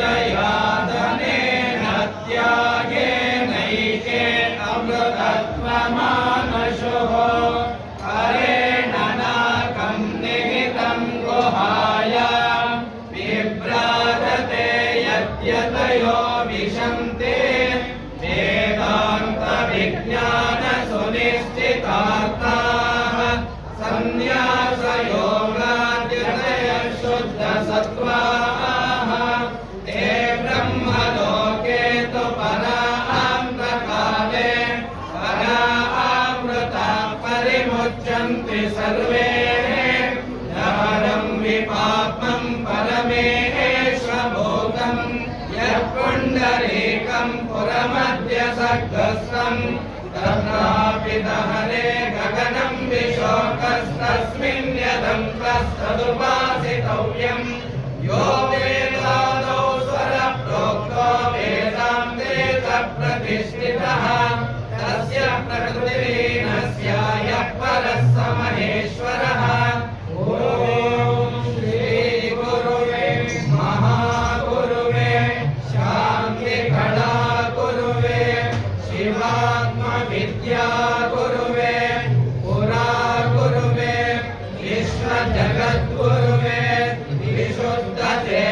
जयादनेन त्यागेनैके अमृतत्वमानशुः हरेण नाकं निहितं गुहायां बिभ्राजते यद्यतयो विशन्ते वेदान्तविज्ञानसुनिश्चितार्थाः सन्न्यासयोगाद्यतयः शुद्धसत्त्वाः ते ब्रह्मलोके तु परान्तकाले परामृताः परिमुच्यन्ते सर्वे नरं विपापं परमेश्वभूतं यः पुण्डरीकं पुरमद्य सर्गस्थं तत्रापि दहने गगनं विशोकस्तस्मिन् यदन्तस्तदुपासितव्यं यो वेदादौ स्वरप्रोक्तो वेदान्ते च प्रतिष्ठितः तस्य प्रकृतिर्नस्य यः परः स महेश्वरः। ॐ श्री गुरुवे महागुरुवे शान्तिकला गुरुवे शिवात्मविद्या गुरुवे पुरा गुरुवे विश्वजगद्गुरुवे विशुद्धते